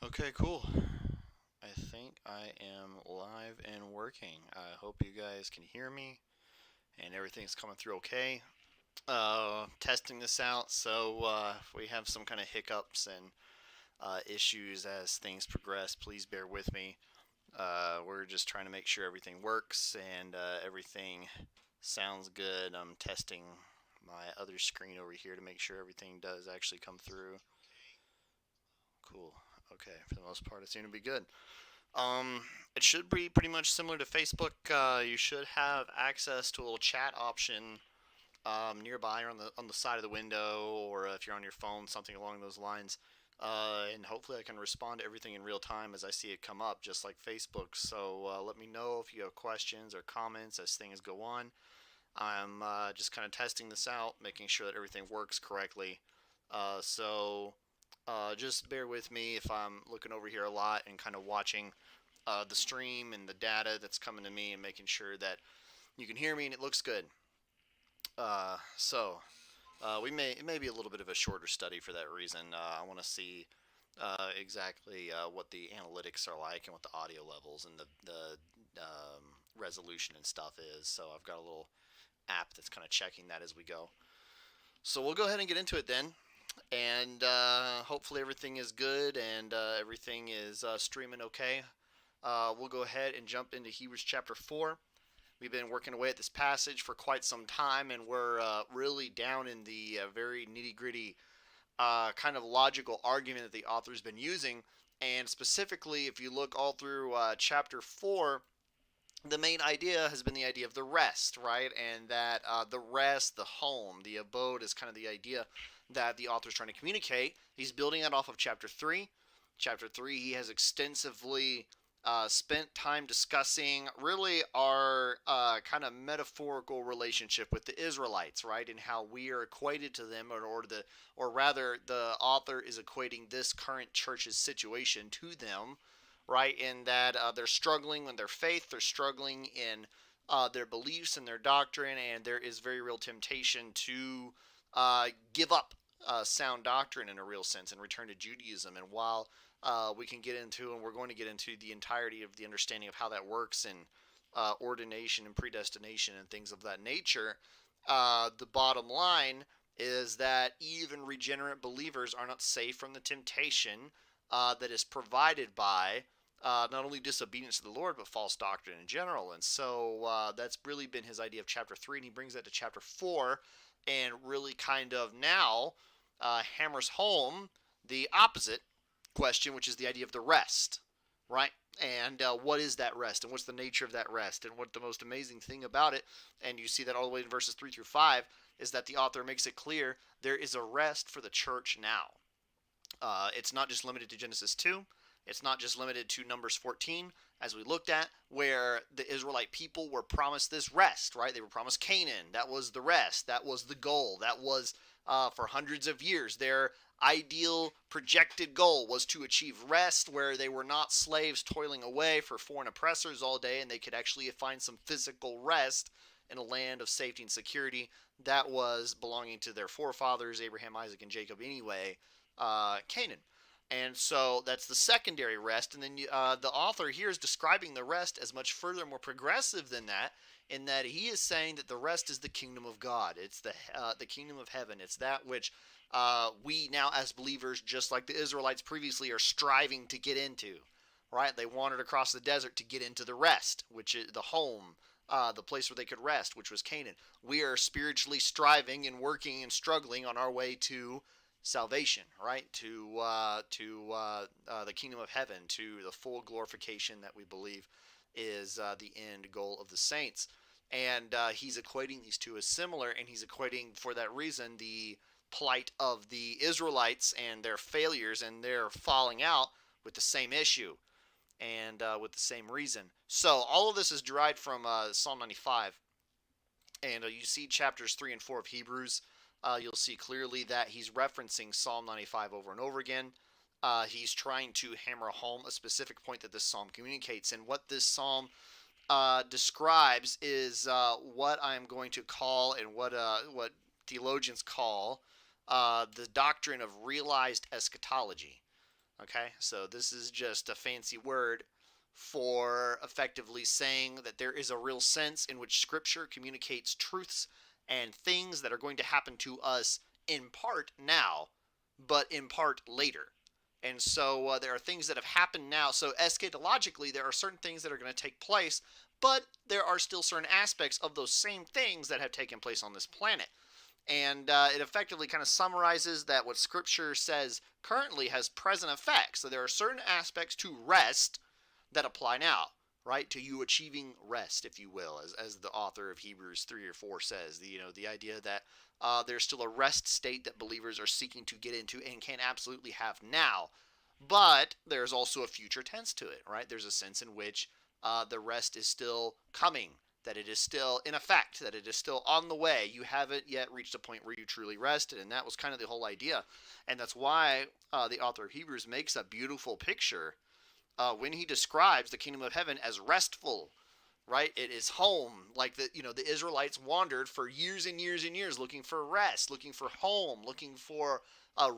Okay, cool. I think I am live and working. I hope you guys can hear me and everything's coming through okay. Testing this out, so if we have some kind of hiccups and issues as things progress, please bear with me. We're just trying to make sure everything works and everything sounds good. I'm testing my other screen over here to make sure everything does actually come through. Cool. Okay, for the most part, it seemed to be good. Um, it should be pretty much similar to Facebook. You should have access to a little chat option nearby or on the side of the window, or if you're on your phone, something along those lines. And hopefully, I can respond to everything in real time as I see it come up, just like Facebook. So let me know if you have questions or comments as things go on. I'm just kind of testing this out, making sure that everything works correctly. So just bear with me if I'm looking over here a lot and kind of watching the stream and the data that's coming to me and making sure that you can hear me and it looks good. So it may be a little bit of a shorter study for that reason. I want to see exactly what the analytics are like and what the audio levels and the resolution and stuff is. So I've got a little app that's kind of checking that as we go. So we'll go ahead and get into it then. And hopefully everything is good and everything is streaming okay. We'll go ahead and jump into Hebrews chapter 4. We've been working away at this passage for quite some time, and we're really down in the very nitty gritty kind of logical argument that the author's been using. And specifically, if you look all through chapter 4, the main idea has been the idea of the rest, right? And that the rest, the home, the abode is kind of the idea that the author's trying to communicate. He's building that off of chapter 3. Chapter 3, he has extensively spent time discussing really our kind of metaphorical relationship with the Israelites, right? And how we are equated to them, or rather, the author is equating this current church's situation to them, right? In that they're struggling in their faith, they're struggling in their beliefs and their doctrine, and there is very real temptation to give up sound doctrine in a real sense and return to Judaism. And while we can get into, and we're going to get into the entirety of the understanding of how that works in ordination and predestination and things of that nature, the bottom line is that even regenerate believers are not safe from the temptation that is provided by not only disobedience to the Lord, but false doctrine in general. And so that's really been his idea of chapter 3, and he brings that to chapter 4 and really kind of now hammers home the opposite question, which is the idea of the rest, right? And what is that rest, and what's the nature of that rest, and what the most amazing thing about it, and you see that all the way in verses 3 through 5, is that the author makes it clear there is a rest for the church now. It's not just limited to Genesis 2. It's not just limited to Numbers 14, as we looked at, where the Israelite people were promised this rest, right? They were promised Canaan. That was the rest. That was the goal. That was, for hundreds of years, their ideal projected goal was to achieve rest where they were not slaves toiling away for foreign oppressors all day, and they could actually find some physical rest in a land of safety and security that was belonging to their forefathers, Abraham, Isaac, and Jacob anyway, Canaan. And so that's the secondary rest. And then the author here is describing the rest as much further, more progressive than that, in that he is saying that the rest is the kingdom of God. It's the kingdom of heaven. It's that which we now as believers, just like the Israelites previously, are striving to get into. Right? They wandered across the desert to get into the rest, which is the home, the place where they could rest, which was Canaan. We are spiritually striving and working and struggling on our way to salvation, right? To the kingdom of heaven, to the full glorification that we believe is the end goal of the saints. And he's equating these two as similar, and he's equating, for that reason, the plight of the Israelites and their failures and their falling out with the same issue and with the same reason. So all of this is derived from Psalm 95. And you see chapters 3 and 4 of Hebrews. You'll see clearly that he's referencing Psalm 95 over and over again. He's trying to hammer home a specific point that this psalm communicates. And what this psalm describes is what I'm going to call, and what theologians call, the doctrine of realized eschatology. Okay, so this is just a fancy word for effectively saying that there is a real sense in which Scripture communicates truths and things that are going to happen to us in part now, but in part later. And so there are things that have happened now. So eschatologically, there are certain things that are going to take place, but there are still certain aspects of those same things that have taken place on this planet. And it effectively kind of summarizes that what Scripture says currently has present effects. So there are certain aspects to rest that apply now, right? To you achieving rest, if you will, as the author of Hebrews 3 or 4 says. The idea that there's still a rest state that believers are seeking to get into and can absolutely have now. But there's also a future tense to it, right? There's a sense in which the rest is still coming, that it is still in effect, that it is still on the way. You haven't yet reached a point where you truly rested, and that was kind of the whole idea. And that's why the author of Hebrews makes a beautiful picture when he describes the kingdom of heaven as restful, right? It is home. Like the Israelites wandered for years and years and years looking for rest, looking for home, looking for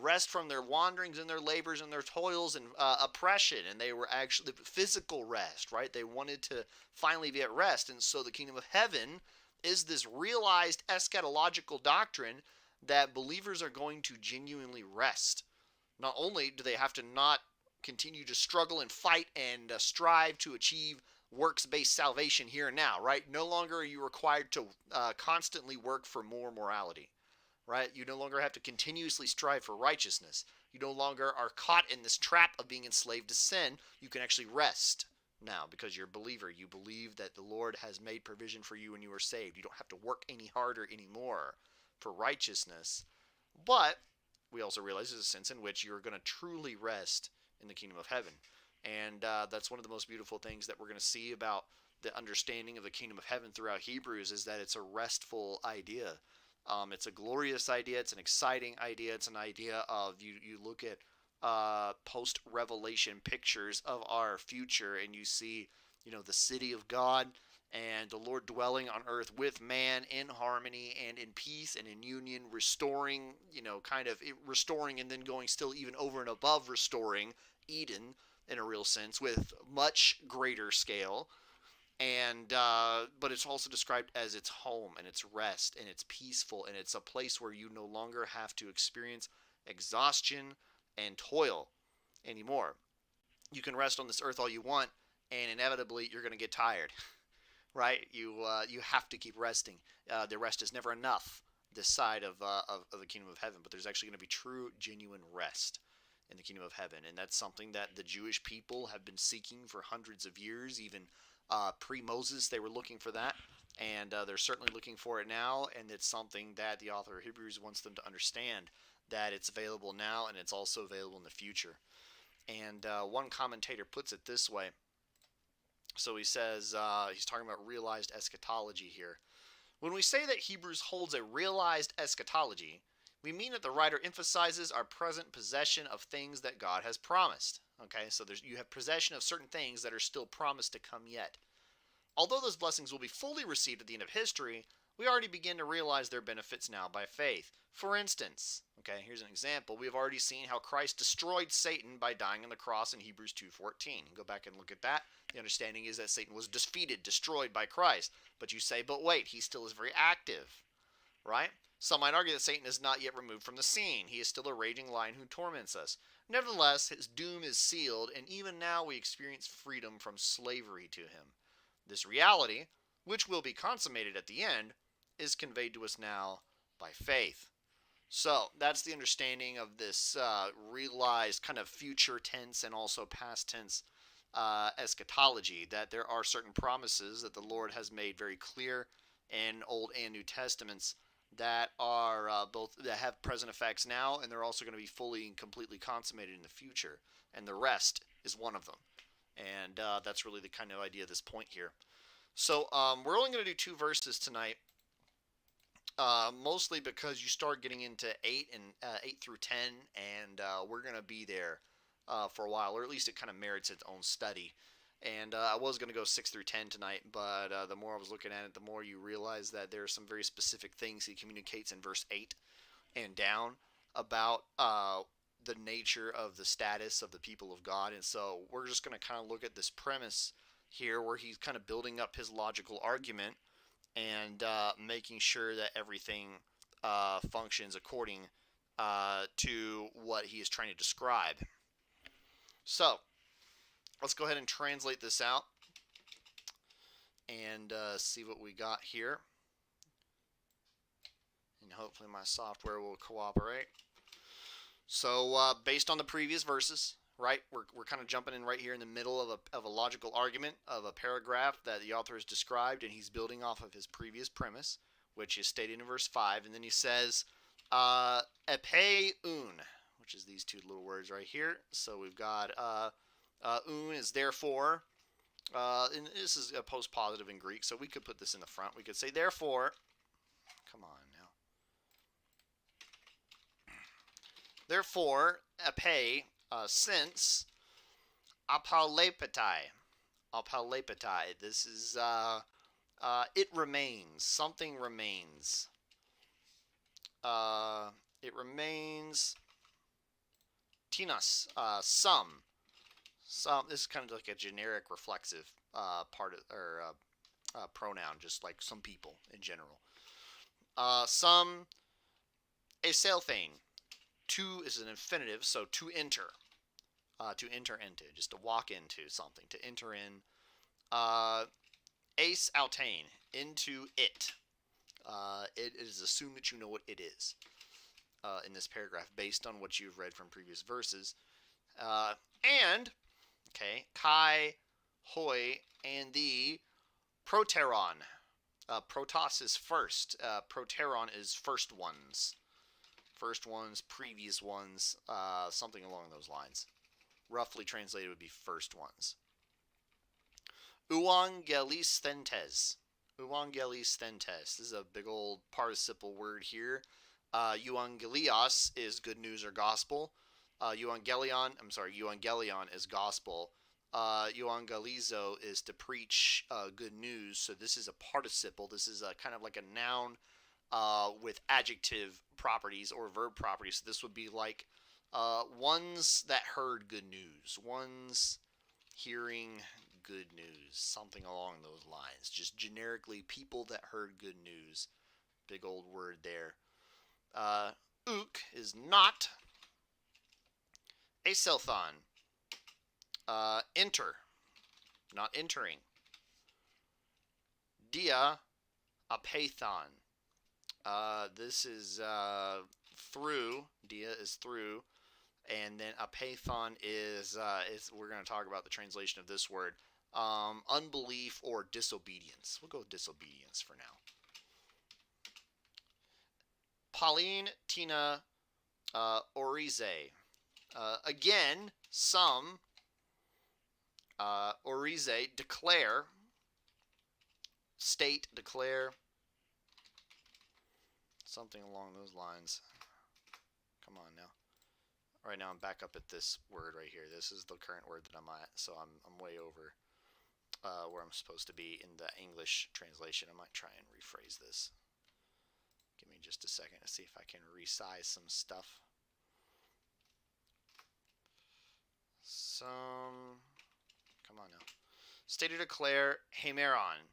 rest from their wanderings and their labors and their toils and oppression. And they were actually physical rest, right? They wanted to finally be at rest. And so the kingdom of heaven is this realized eschatological doctrine that believers are going to genuinely rest. Not only do they have to not continue to struggle and fight and strive to achieve works-based salvation here and now, right? No longer are you required to constantly work for more morality, right? You no longer have to continuously strive for righteousness. You no longer are caught in this trap of being enslaved to sin. You can actually rest now because you're a believer. You believe that the Lord has made provision for you and you are saved. You don't have to work any harder anymore for righteousness. But we also realize there's a sense in which you're going to truly rest in the kingdom of heaven. And that's one of the most beautiful things that we're going to see about the understanding of the kingdom of heaven throughout Hebrews is that it's a restful idea. It's a glorious idea. It's an exciting idea. It's an idea of you look at post-revelation pictures of our future and you see, the city of God and the Lord dwelling on earth with man in harmony and in peace and in union, restoring, kind of restoring and then going still even over and above restoring Eden in a real sense with much greater scale. And but it's also described as its home and its rest and it's peaceful and it's a place where you no longer have to experience exhaustion and toil anymore. You can rest on this earth all you want, and inevitably you're going to get tired, right? You have to keep resting. The rest is never enough this side of the kingdom of heaven, but there's actually going to be true, genuine rest in the kingdom of heaven, and that's something that the Jewish people have been seeking for hundreds of years. Even pre-Moses, they were looking for that, and they're certainly looking for it now. And it's something that the author of Hebrews wants them to understand, that it's available now and it's also available in the future. And one commentator puts it this way. So he says, he's talking about realized eschatology here. When we say that Hebrews holds a realized eschatology, we mean that the writer emphasizes our present possession of things that God has promised. Okay, so you have possession of certain things that are still promised to come yet. Although those blessings will be fully received at the end of history, we already begin to realize their benefits now by faith. For instance, okay, here's an example. We have already seen how Christ destroyed Satan by dying on the cross in Hebrews 2:14. Go back and look at that. The understanding is that Satan was defeated, destroyed by Christ. But you say, but wait, he still is very active, right? Some might argue that Satan is not yet removed from the scene. He is still a raging lion who torments us. Nevertheless, his doom is sealed, and even now we experience freedom from slavery to him. This reality, which will be consummated at the end, is conveyed to us now by faith. So that's the understanding of this realized kind of future tense and also past tense eschatology, that there are certain promises that the Lord has made very clear in Old and New Testaments that are both that have present effects now, and they're also going to be fully and completely consummated in the future. And the rest is one of them. And that's really the kind of idea of this point here. So we're only going to do 2 verses tonight, mostly because you start getting into 8 through 10, and we're going to be there for a while, or at least it kind of merits its own study. And I was going to go 6 through 10 tonight, but the more I was looking at it, the more you realize that there are some very specific things he communicates in verse 8 and down about the nature of the status of the people of God. And so we're just going to kind of look at this premise here where he's kind of building up his logical argument and making sure that everything functions according to what he is trying to describe. So let's go ahead and translate this out and see what we got here. And hopefully my software will cooperate. So based on the previous verses, right, we're kind of jumping in right here in the middle of a logical argument of a paragraph that the author has described, and he's building off of his previous premise, which is stated in verse 5. And then he says, epe un, which is these two little words right here. So we've got un is therefore, and this is a post-positive in Greek, so we could put this in the front. We could say therefore, come on now. Therefore, epe, since, apaulepetai, this is, it remains, something remains. It remains, tinas, some, this is kind of like a generic reflexive part of, or pronoun, just like some people in general. Some, eselthein. To is an infinitive, so to enter into, just to walk into something, to enter in. Ace altain, into it. It is assumed that you know what it is in this paragraph based on what you've read from previous verses. And, okay, kai, hoi, and the proteron. Protos is first. Proteron is first ones. First ones, previous ones, something along those lines. Roughly translated would be first ones. Euangelistentes. Euangelistentes. This is a big old participle word here. Euangelios is good news or gospel. Euangelion is gospel. Euangelizo is to preach good news. So this is a participle. This is a kind of like a noun with adjective properties or verb properties. So this would be like ones that heard good news, ones hearing good news, something along those lines. Just generically, people that heard good news. Big old word there. Uk is not. Aselthon, enter, not entering. Dia, apathon. This is through. Dia is through, and then apathon is we're going to talk about the translation of this word. Unbelief or disobedience. We'll go with disobedience for now. Pauline, Tina, orize. Again, some. Orize, declare. State, declare. Something along those lines. Come on now. Right now I'm back up at this word right here. This is the current word that I'm at, so I'm way over where I'm supposed to be in the English translation. I might try and rephrase this. Give me just a second to see if I can resize some stuff. Come on now. State or declare, hemeron,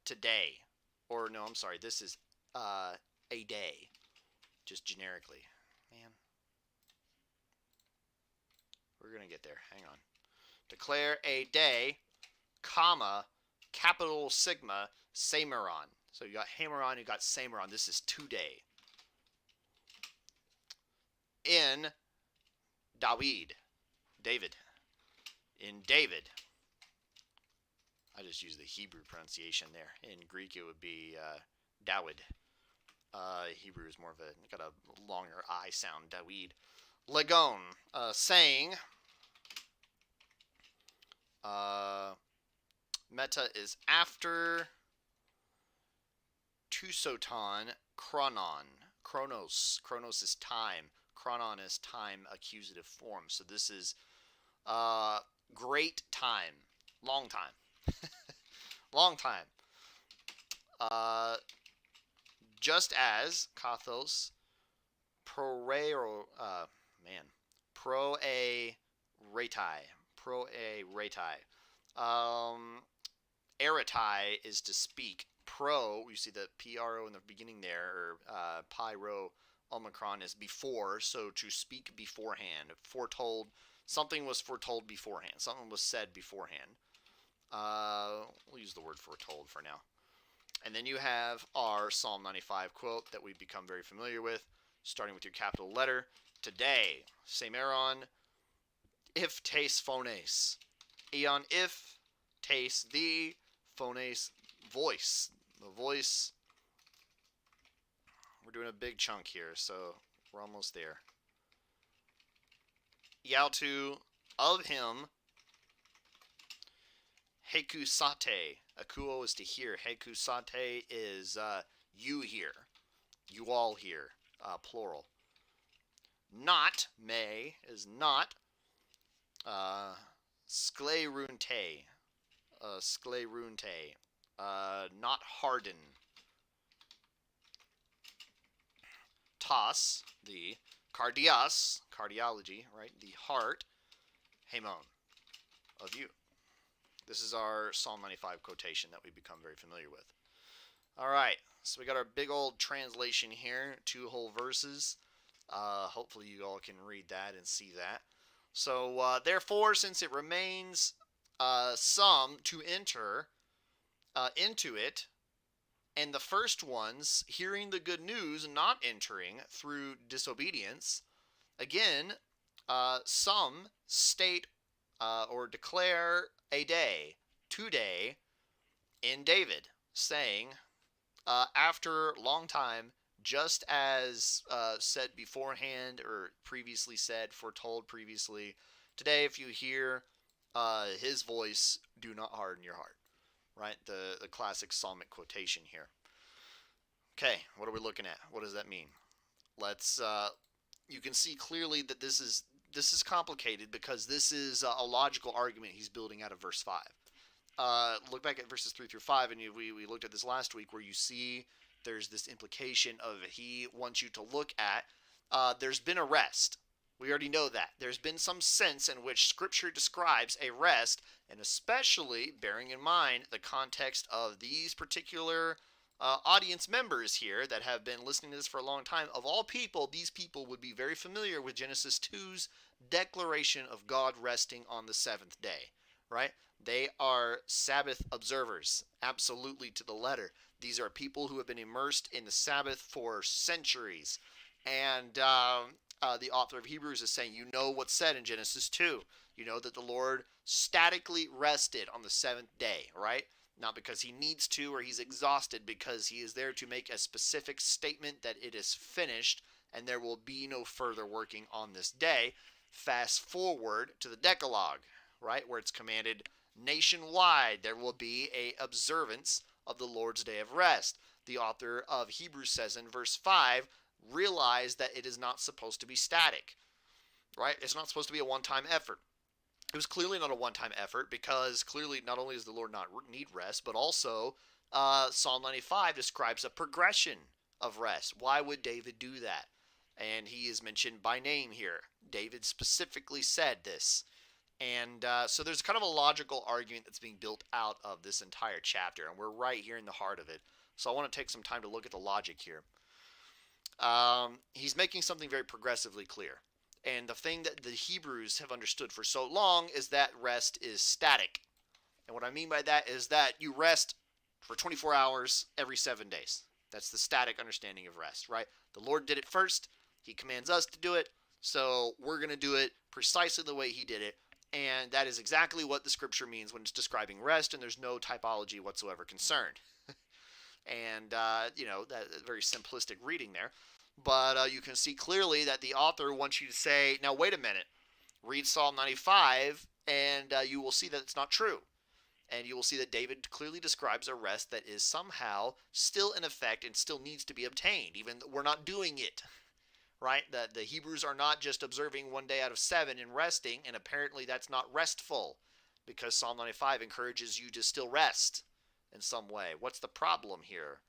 today. Or no, I'm sorry, this is a day, just generically. Man, we're gonna get there. Hang on. Declare a day, comma, capital sigma, semeron. So you got hemeron, you got semeron. This is today. In David. In David. I just use the Hebrew pronunciation there. In Greek, it would be Dawid. Hebrew is more of got a longer I sound, Dawid. Legon, saying. Meta is after. Tusoton, chronon. Chronos is time. Chronon is time, accusative form. So this is great time. Long time. Long time. Just as kathos, proreo, Pro-a retai. Pro-a retai. Eritai is to speak. Pro, you see the P-R-O in the beginning there, or Pi-Rho Omicron is before, so to speak beforehand. Foretold, something was foretold beforehand. Something was said beforehand. We'll use the word foretold for now. And then you have our Psalm 95 quote that we've become very familiar with, starting with your capital letter. Today, Semeron, if tes phones. Eon, if tes the phones, voice. The voice. We're doing a big chunk here, so we're almost there. Yautu, of him. Hekusate. Akuo is to hear. Hekusate is you hear. You all hear. Plural. Not, may, is not. Sklerunte. Sklerunte. Not harden. Tas, the cardias, cardiology, right? The heart. Hemon, of you. This is our Psalm 95 quotation that we've become very familiar with. All right, so we got our big old translation here, 2 whole verses. Hopefully you all can read that and see that. So, therefore, since it remains some to enter into it, and the first ones hearing the good news not entering through disobedience, again, some state or declare a day, today, in David, saying, after long time, just as said beforehand or previously said, foretold previously, today if you hear his voice, do not harden your heart. Right? The classic psalmic quotation here. Okay, what are we looking at? What does that mean? Let's, you can see clearly that this is complicated because this is a logical argument he's building out of verse 5. Look back at verses 3 through 5, and we looked at this last week where you see there's this implication of he wants you to look at, there's been a rest. We already know that. There's been some sense in which Scripture describes a rest, and especially bearing in mind the context of these particular audience members here that have been listening to this for a long time. Of all people, these people would be very familiar with Genesis 2's declaration of God resting on the 7th day, right? They are Sabbath observers, absolutely to the letter. These are people who have been immersed in the Sabbath for centuries. And the author of Hebrews is saying, you know what's said in Genesis 2. You know that the Lord statically rested on the 7th day, right? Not because he needs to or he's exhausted, because he is there to make a specific statement that it is finished and there will be no further working on this day. Fast forward to the Decalogue, right, where it's commanded nationwide there will be a observance of the Lord's day of rest. The author of Hebrews says in verse 5, realize that it is not supposed to be static, right? It's not supposed to be a one-time effort. It was clearly not a one-time effort, because clearly not only does the Lord not need rest, but also Psalm 95 describes a progression of rest. Why would David do that? And he is mentioned by name here. David specifically said this. And so there's kind of a logical argument that's being built out of this entire chapter, and we're right here in the heart of it. So I want to take some time to look at the logic here. He's making something very progressively clear. And the thing that the Hebrews have understood for so long is that rest is static. And what I mean by that is that you rest for 24 hours every 7 days. That's the static understanding of rest, right? The Lord did it first. He commands us to do it. So we're going to do it precisely the way he did it. And that is exactly what the Scripture means when it's describing rest, and there's no typology whatsoever concerned. And, that very simplistic reading there. But you can see clearly that the author wants you to say, now wait a minute, read Psalm 95, and you will see that it's not true. And you will see that David clearly describes a rest that is somehow still in effect and still needs to be obtained, even though we're not doing it. Right? The Hebrews are not just observing 1 day out of 7 and resting, and apparently that's not restful, because Psalm 95 encourages you to still rest in some way. What's the problem here?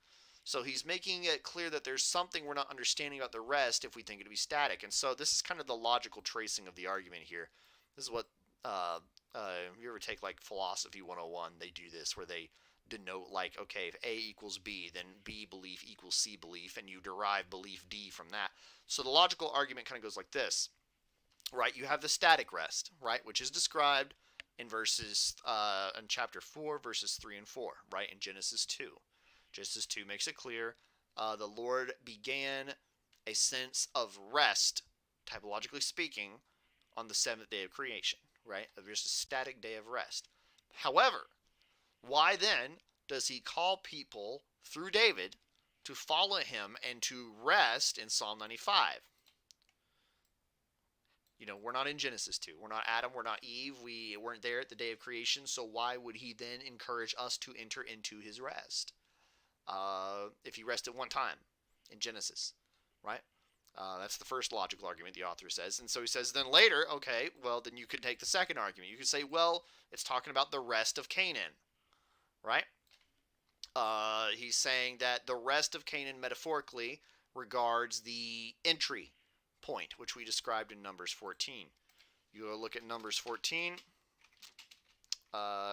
So he's making it clear that there's something we're not understanding about the rest if we think it to be static. And so this is kind of the logical tracing of the argument here. This is what, you ever take like Philosophy 101, they do this where they denote like, okay, if A equals B, then B belief equals C belief, and you derive belief D from that. So the logical argument kind of goes like this, right? You have the static rest, right, which is described in in chapter 4, verses 3 and 4, right, in Genesis 2. Genesis 2 makes it clear the Lord began a sense of rest, typologically speaking, on the seventh day of creation, right? Just a static day of rest. However, why then does he call people through David to follow him and to rest in Psalm 95? We're not in Genesis 2. We're not Adam. We're not Eve. We weren't there at the day of creation. So why would he then encourage us to enter into his rest? If he rested one time in Genesis, right? That's the first logical argument the author says. And so he says, then later, okay, well, then you could take the second argument. You could say, well, it's talking about the rest of Canaan, right? He's saying that the rest of Canaan metaphorically regards the entry point, which we described in Numbers 14. You go look at Numbers 14.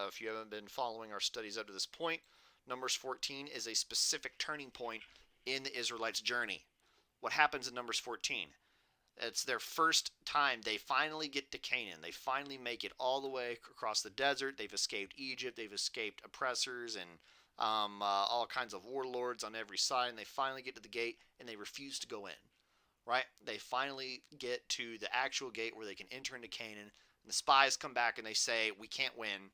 If you haven't been following our studies up to this point, Numbers 14 is a specific turning point in the Israelites' journey. What happens in Numbers 14? It's their first time. They finally get to Canaan. They finally make it all the way across the desert. They've escaped Egypt. They've escaped oppressors and all kinds of warlords on every side. And they finally get to the gate, and they refuse to go in. Right? They finally get to the actual gate where they can enter into Canaan. And the spies come back, and they say, we can't win.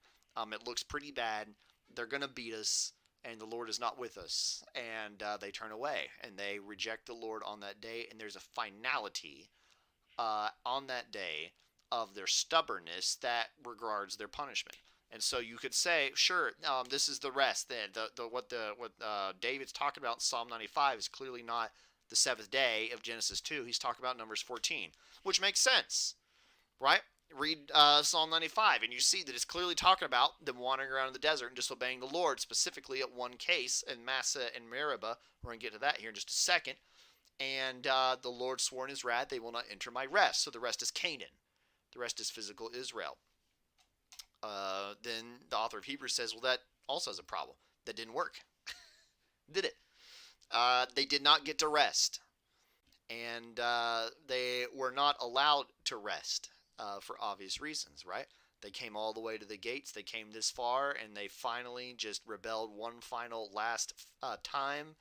It looks pretty bad. They're going to beat us, and the Lord is not with us. And they turn away, and they reject the Lord on that day. And there's a finality on that day of their stubbornness that regards their punishment. And so you could say, sure, this is the rest. Then what David's talking about in Psalm 95 is clearly not the seventh day of Genesis 2. He's talking about Numbers 14, which makes sense, right? Read Psalm 95, and you see that it's clearly talking about them wandering around in the desert and disobeying the Lord, specifically at one case in Massa and Meribah. We're going to get to that here in just a second. And the Lord swore in his wrath, they will not enter my rest. So the rest is Canaan. The rest is physical Israel. Then the author of Hebrews says, well, that also has a problem. That didn't work. Did it? They did not get to rest. And they were not allowed to rest for obvious reasons, right? They came all the way to the gates. They came this far, and they finally just rebelled one final last time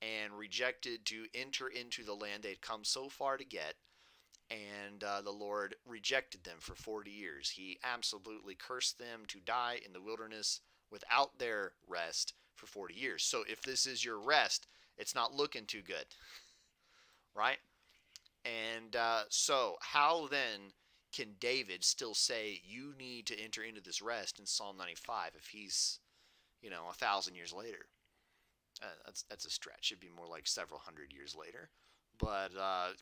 and rejected to enter into the land they'd come so far to get. And the Lord rejected them for 40 years. He absolutely cursed them to die in the wilderness without their rest for 40 years. So if this is your rest, it's not looking too good, right? And so how then can David still say you need to enter into this rest in Psalm 95 if he's, 1,000 years later? That's a stretch. It'd be more like several hundred years later, but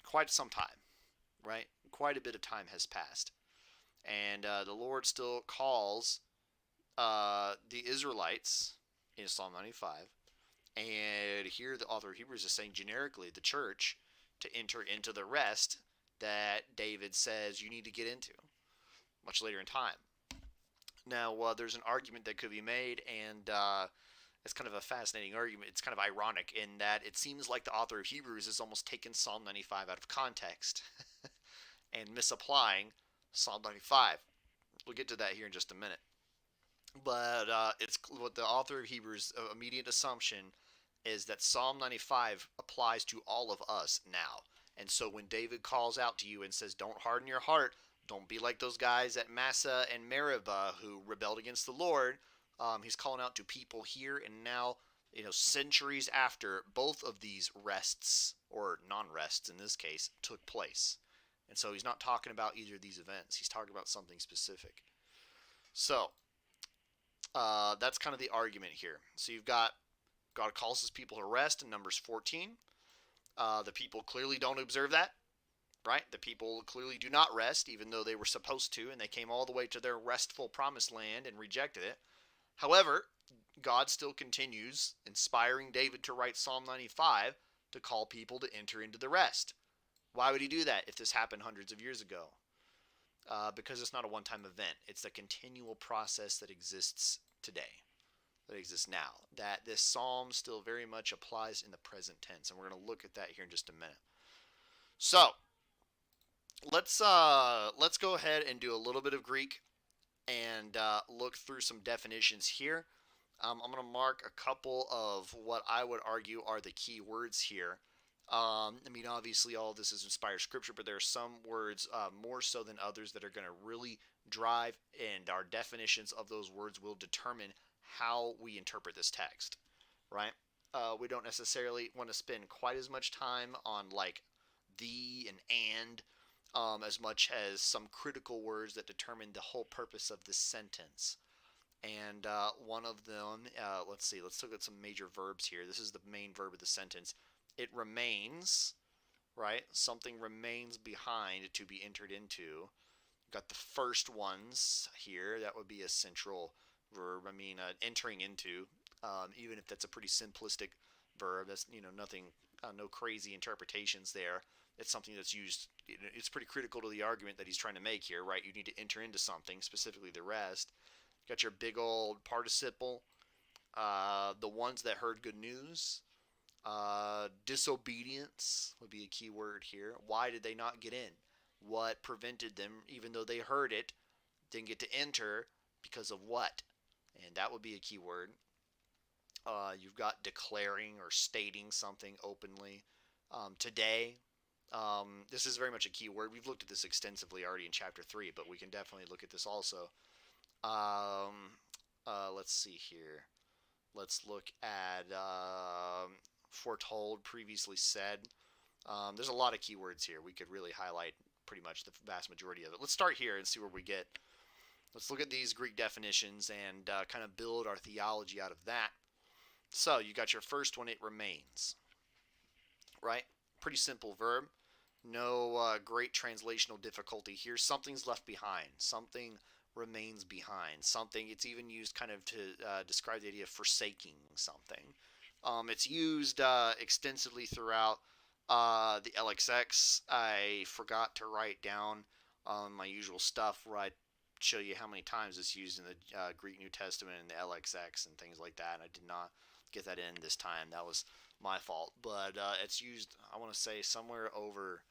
quite some time, right? Quite a bit of time has passed, and the Lord still calls the Israelites in Psalm 95, and here the author of Hebrews is saying generically the church to enter into the rest that David says you need to get into much later in time. Now, there's an argument that could be made, and it's kind of a fascinating argument. It's kind of ironic in that it seems like the author of Hebrews has almost taken Psalm 95 out of context and misapplying Psalm 95. We'll get to that here in just a minute. But it's what the author of Hebrews' immediate assumption is that Psalm 95 applies to all of us now. And so when David calls out to you and says, don't harden your heart, don't be like those guys at Massa and Meribah who rebelled against the Lord, he's calling out to people here and now, centuries after both of these rests, or non-rests in this case, took place. And so he's not talking about either of these events. He's talking about something specific. So that's kind of the argument here. So you've got God calls his people to rest in Numbers 14. The people clearly don't observe that, right? The people clearly do not rest, even though they were supposed to, and they came all the way to their restful promised land and rejected it. However, God still continues inspiring David to write Psalm 95 to call people to enter into the rest. Why would he do that if this happened hundreds of years ago? Because it's not a one-time event. It's a continual process that exists today, that exists now. That this psalm still very much applies in the present tense, and we're going to look at that here in just a minute. So let's go ahead and do a little bit of Greek and look through some definitions here. I'm going to mark a couple of what I would argue are the key words here. I mean, obviously, all of this is inspired scripture, but there are some words more so than others that are going to really drive, and our definitions of those words will determine how we interpret this text, right? We don't necessarily want to spend quite as much time on like the and as much as some critical words that determine the whole purpose of this sentence. And one of them, let's see, let's look at some major verbs here. This is the main verb of the sentence. It remains, right? Something remains behind to be entered into. Got the first ones here. That would be a central verb. I mean, entering into, even if that's a pretty simplistic verb, that's, nothing, no crazy interpretations there. It's something that's used, it's pretty critical to the argument that he's trying to make here, right? You need to enter into something, specifically the rest. Got your big old participle, the ones that heard good news. Disobedience would be a key word here. Why did they not get in? What prevented them, even though they heard it, didn't get to enter because of what? And that would be a key word. You've got declaring or stating something openly. Today, this is very much a key word. We've looked at this extensively already in chapter 3, but we can definitely look at this also. Let's see here. Let's look at foretold, previously said. There's a lot of keywords here. We could really highlight pretty much the vast majority of it. Let's start here and see where we get. Let's look at these Greek definitions and kind of build our theology out of that. So you got your first one, it remains. Right? Pretty simple verb. No great translational difficulty here. Something's left behind. Something remains behind. Something, it's even used kind of to describe the idea of forsaking something. It's used extensively throughout the LXX. I forgot to write down my usual stuff where I show you how many times it's used in the Greek New Testament and the LXX and things like that. And I did not get that in this time. That was my fault. But it's used, I want to say, somewhere over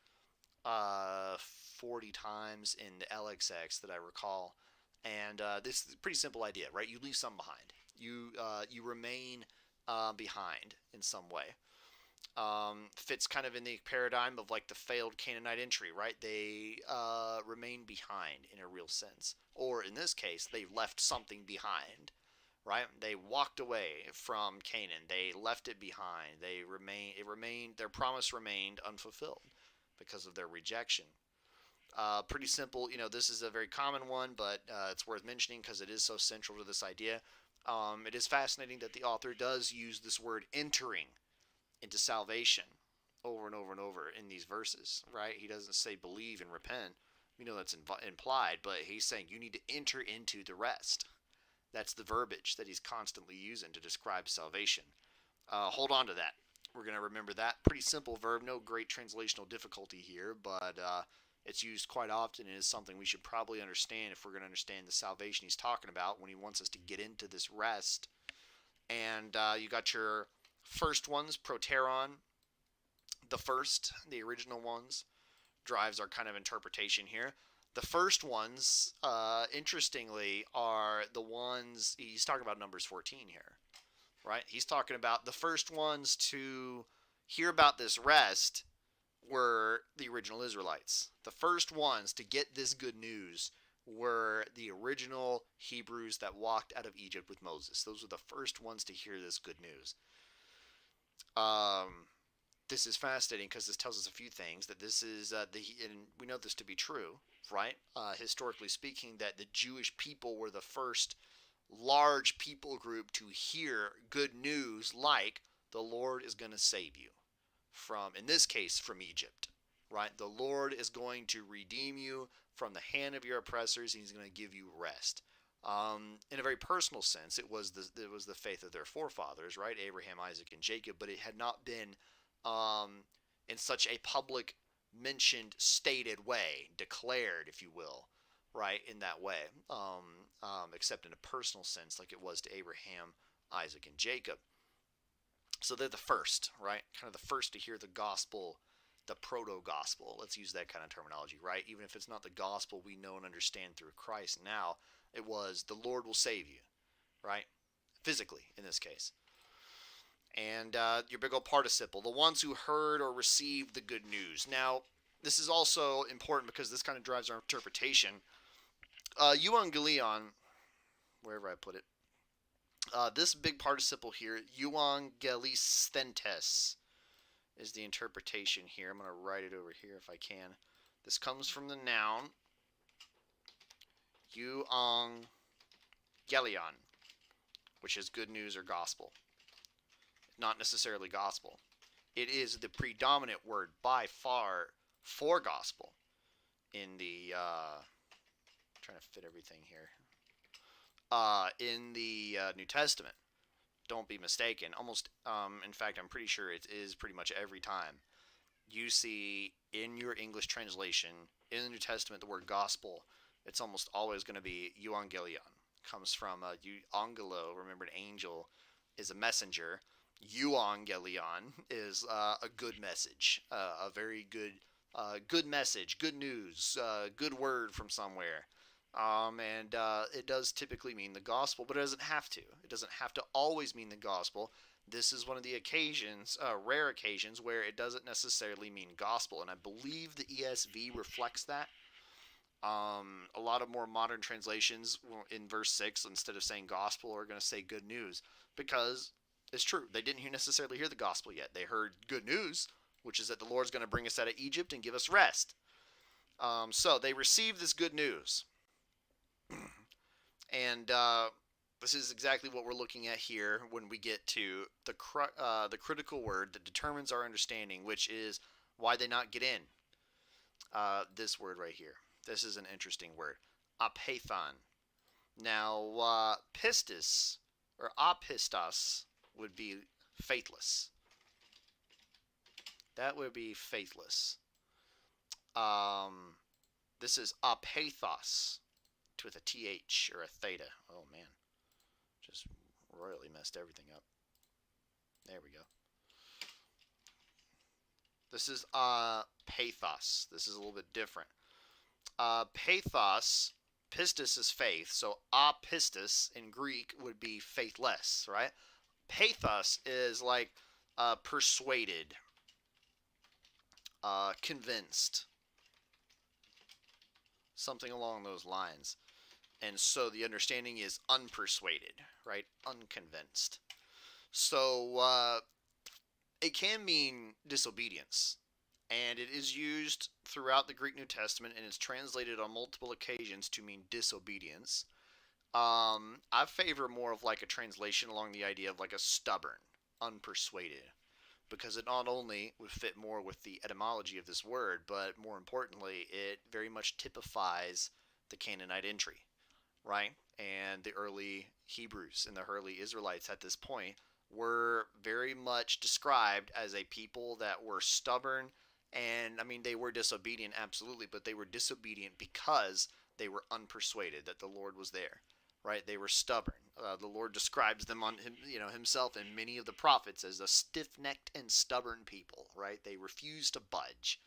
40 times in the LXX that I recall. And this is a pretty simple idea, right? You leave some behind. You remain behind in some way. Fits kind of in the paradigm of like the failed Canaanite entry, right? They remain behind in a real sense. Or in this case, they left something behind, right? They walked away from Canaan. They left it behind. Their promise remained unfulfilled because of their rejection. Pretty simple. This is a very common one, but it's worth mentioning because it is so central to this idea. It is fascinating that the author does use this word entering into salvation over and over and over in these verses, right? He doesn't say believe and repent. We know that's implied, but he's saying you need to enter into the rest. That's the verbiage that he's constantly using to describe salvation. Hold on to that. We're going to remember that. Pretty simple verb, no great translational difficulty here, but it's used quite often and is something we should probably understand if we're going to understand the salvation he's talking about when he wants us to get into this rest. And you got your first ones, proteron, the first, the original ones, drives our kind of interpretation here. The first ones, interestingly, are the ones, he's talking about Numbers 14 here, right? He's talking about the first ones to hear about this rest were the original Israelites. The first ones to get this good news were the original Hebrews that walked out of Egypt with Moses. Those were the first ones to hear this good news. This is fascinating because this tells us a few things. That this is, and we know this to be true, right? Historically speaking, that the Jewish people were the first large people group to hear good news like the Lord is going to save you from, in this case, from Egypt, right? The Lord is going to redeem you from the hand of your oppressors, and he's going to give you rest. In a very personal sense, it was the faith of their forefathers, right? Abraham, Isaac, and Jacob, but it had not been in such a public, mentioned, stated way, declared, if you will, right? In that way, except in a personal sense, like it was to Abraham, Isaac, and Jacob. So they're the first, right? Kind of the first to hear the gospel, the proto-gospel. Let's use that kind of terminology, right? Even if it's not the gospel we know and understand through Christ now, it was the Lord will save you, right? Physically, in this case. And your big old participle, the ones who heard or received the good news. Now, this is also important because this kind of drives our interpretation. Euangelion, wherever I put it, this big participle here, euangelistentes, is the interpretation here. I'm going to write it over here if I can. This comes from the noun euangelion, which is good news or gospel. Not necessarily gospel. It is the predominant word by far for gospel in the trying to fit everything here. In the New Testament. Don't be mistaken. Almost, in fact, I'm pretty sure it is pretty much every time you see in your English translation in the New Testament the word gospel. It's almost always going to be euangelion. Comes from angelo. Remember, an angel is a messenger. Euangelion is a good message, a very good, good message, good news, good word from somewhere. And it does typically mean the gospel, but it doesn't have to. It doesn't have to always mean the gospel. This is one of the occasions, rare occasions, where it doesn't necessarily mean gospel, and I believe the ESV reflects that. A lot of more modern translations in verse 6, instead of saying gospel, are going to say good news, because it's true. They didn't necessarily hear the gospel yet. They heard good news, which is that the Lord's going to bring us out of Egypt and give us rest. So they received this good news. And this is exactly what we're looking at here when we get to the critical word that determines our understanding, which is why they not get in. This word right here. This is an interesting word. Apathon. Now, pistis, or apistos, would be faithless. That would be faithless. This is apathos, with a th or a theta. Oh man, just royally messed everything up. There we go. This is pathos. This is a little bit different. Pathos, pistis is faith, so apistis in Greek would be faithless, right? Pathos is like persuaded, convinced, something along those lines. And so the understanding is unpersuaded, right? Unconvinced. So it can mean disobedience. And it is used throughout the Greek New Testament, and it's translated on multiple occasions to mean disobedience. I favor more of like a translation along the idea of like a stubborn, unpersuaded, because it not only would fit more with the etymology of this word, but more importantly, it very much typifies the Canaanite entry, right? And the early Hebrews and the early Israelites at this point were very much described as a people that were stubborn. And I mean, they were disobedient, absolutely, but they were disobedient because they were unpersuaded that the Lord was there, right? They were stubborn. The Lord describes them on him, himself and many of the prophets as a stiff-necked and stubborn people, right? They refuse to budge.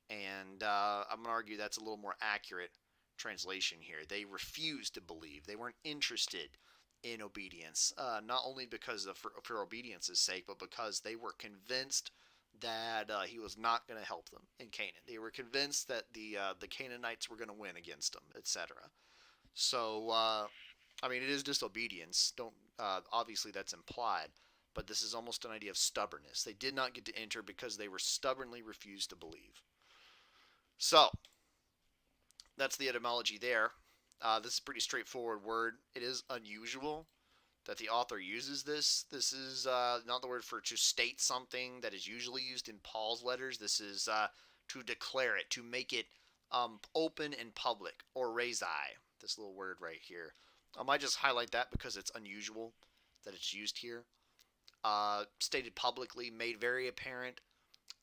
And I'm going to argue that's a little more accurate translation here. They refused to believe. They weren't interested in obedience, not only because for obedience's sake, but because they were convinced that he was not going to help them in Canaan. They were convinced that the Canaanites were going to win against them, etc. So, I mean, it is disobedience. Don't obviously that's implied, but this is almost an idea of stubbornness. They did not get to enter because they were stubbornly refused to believe. So, that's the etymology there. This is a pretty straightforward word. It is unusual that the author uses this. This is not the word for to state something that is usually used in Paul's letters. This is to declare it, to make it open and public, or orezai, this little word right here. I might just highlight that because it's unusual that it's used here. Stated publicly, made very apparent.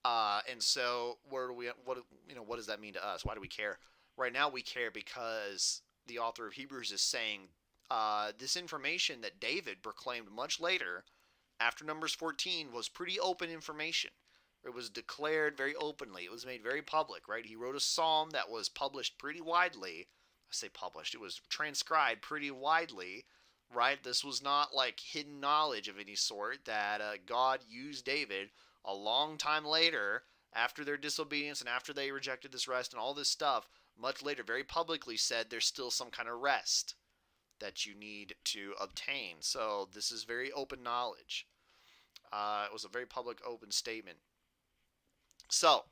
And so, where do we? What does that mean to us? Why do we care? Right now, we care because the author of Hebrews is saying this information that David proclaimed much later, after Numbers 14, was pretty open information. It was declared very openly. It was made very public, right? He wrote a psalm that was published pretty widely. I say published. It was transcribed pretty widely, right? This was not like hidden knowledge of any sort that God used David a long time later, after their disobedience and after they rejected this rest and all this stuff, much later, very publicly said there's still some kind of rest that you need to obtain. So this is very open knowledge. It was a very public, open statement. So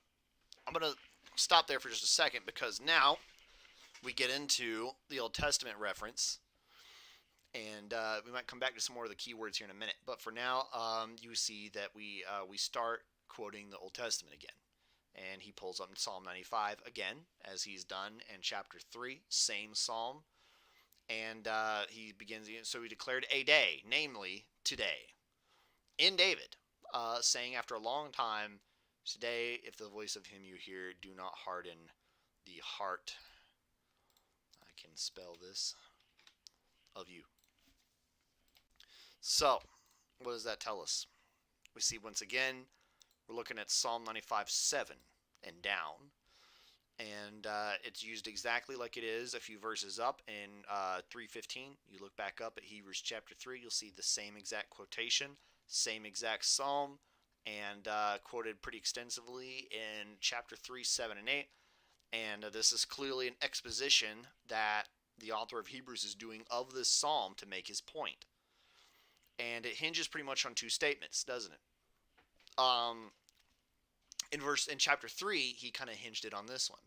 I'm going to stop there for just a second because now we get into the Old Testament reference. And we might come back to some more of the keywords here in a minute. But for now, you see that we start quoting the Old Testament again. And he pulls up Psalm 95 again, as he's done in chapter 3, same psalm. And he begins, so he declared a day, namely today, in David, saying after a long time, today, if the voice of him you hear, do not harden the heart. I can spell this, of you. So, what does that tell us? We see once again, we're looking at Psalm 95:7 and down. And it's used exactly like it is a few verses up in 3:15. You look back up at Hebrews chapter 3, you'll see the same exact quotation, same exact psalm, and quoted pretty extensively in chapter 3, 7, and 8. And this is clearly an exposition that the author of Hebrews is doing of this psalm to make his point. And it hinges pretty much on two statements, doesn't it? In chapter 3, he kind of hinged it on this one,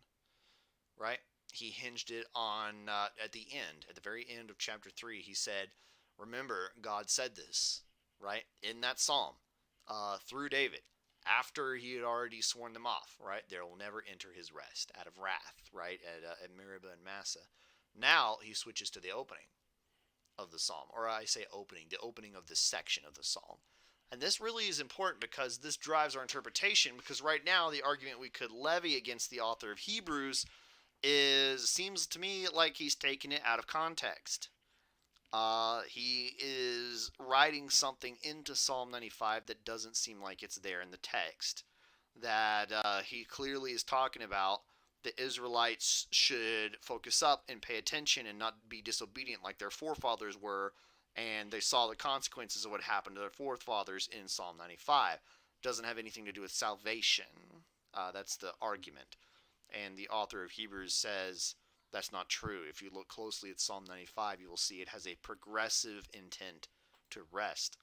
right? He hinged it on at the very end of chapter 3, he said, remember, God said this, right, in that psalm, through David, after he had already sworn them off, right? They will never enter his rest out of wrath, right, at Meribah and Massa. Now he switches to the opening of the psalm, or I say the opening of this section of the psalm. And this really is important because this drives our interpretation, because right now the argument we could levy against the author of Hebrews seems to me like he's taking it out of context. He is writing something into Psalm 95 that doesn't seem like it's there in the text. That he clearly is talking about the Israelites should focus up and pay attention and not be disobedient like their forefathers were, and they saw the consequences of what happened to their forefathers in Psalm 95. Doesn't have anything to do with salvation. That's the argument. And the author of Hebrews says that's not true. If you look closely at Psalm 95, you will see it has a progressive intent to rest.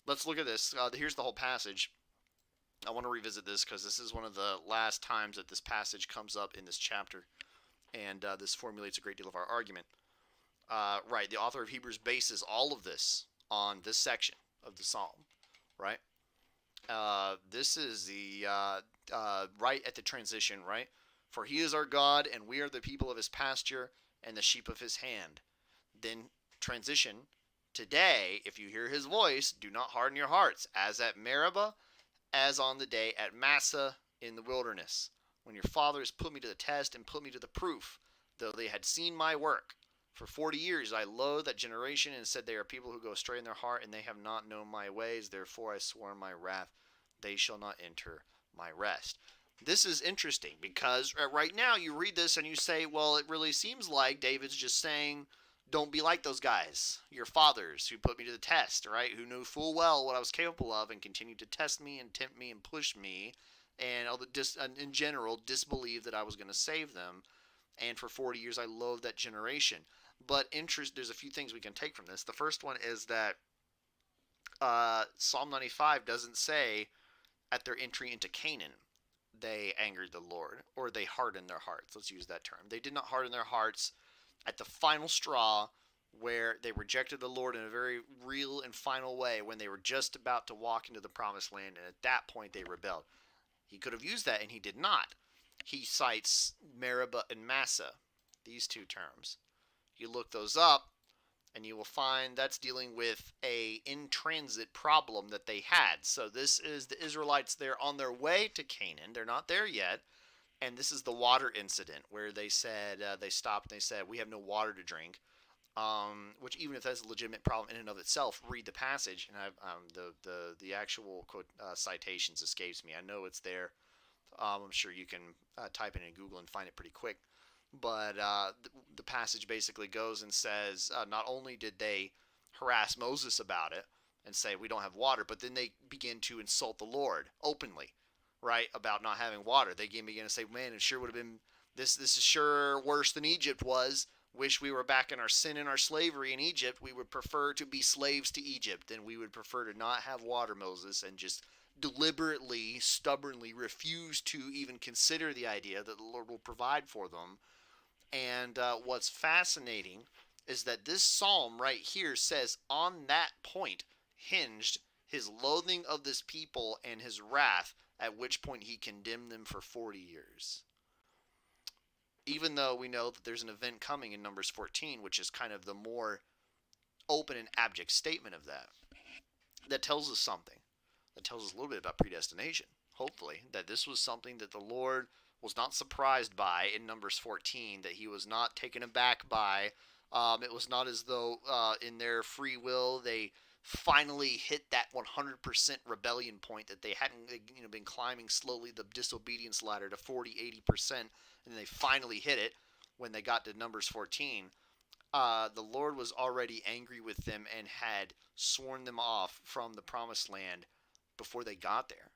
Let's look at this. Here's the whole passage. I want to revisit this because this is one of the last times that this passage comes up in this chapter, and this formulates a great deal of our argument. Right, the author of Hebrews bases all of this on this section of the psalm, right? This is the right at the transition, right? For he is our God, and we are the people of his pasture and the sheep of his hand. Then transition, today, if you hear his voice, do not harden your hearts, as at Meribah, as on the day at Massa in the wilderness, when your fathers put me to the test and put me to the proof, though they had seen my work. For 40 years I loathed that generation and said, they are people who go astray in their heart, and they have not known my ways. Therefore I swore in my wrath, they shall not enter my rest. This is interesting because right now you read this and you say, well, it really seems like David's just saying, don't be like those guys, your fathers who put me to the test, right? Who knew full well what I was capable of and continued to test me and tempt me and push me, and in general disbelieve that I was going to save them. And for 40 years I loathed that generation. But there's a few things we can take from this. The first one is that Psalm 95 doesn't say at their entry into Canaan they angered the Lord, or they hardened their hearts. Let's use that term. They did not harden their hearts at the final straw, where they rejected the Lord in a very real and final way when they were just about to walk into the promised land, and at that point they rebelled. He could have used that, and he did not. He cites Meribah and Massa, these two terms. You look those up, And you will find that's dealing with a in-transit problem that they had. So this is the Israelites. They're on their way to Canaan. They're not there yet. And this is the water incident where they said, they stopped and they said, we have no water to drink. Which, even if that's a legitimate problem in and of itself, read the passage. And the actual quote, citations escapes me. I know it's there. I'm sure you can type it in Google and find it pretty quick. But the passage basically goes and says, not only did they harass Moses about it and say we don't have water, but then they begin to insult the Lord openly, right, about not having water. They begin to say, man, it sure would have been, this is sure worse than Egypt was. Wish we were back in our sin and our slavery in Egypt. We would prefer to be slaves to Egypt, and we would prefer to not have water, Moses, and just deliberately, stubbornly refuse to even consider the idea that the Lord will provide for them. And what's fascinating is that this psalm right here says, on that point hinged his loathing of this people and his wrath, at which point he condemned them for 40 years. Even though we know that there's an event coming in Numbers 14, which is kind of the more open and abject statement of that, that tells us something. That tells us a little bit about predestination, hopefully, that this was something that the Lord was not surprised by in Numbers 14, that he was not taken aback by. It was not as though in their free will they finally hit that 100% rebellion point that they hadn't been climbing slowly the disobedience ladder to 40-80%, and then they finally hit it when they got to Numbers 14. The Lord was already angry with them and had sworn them off from the promised land before they got there,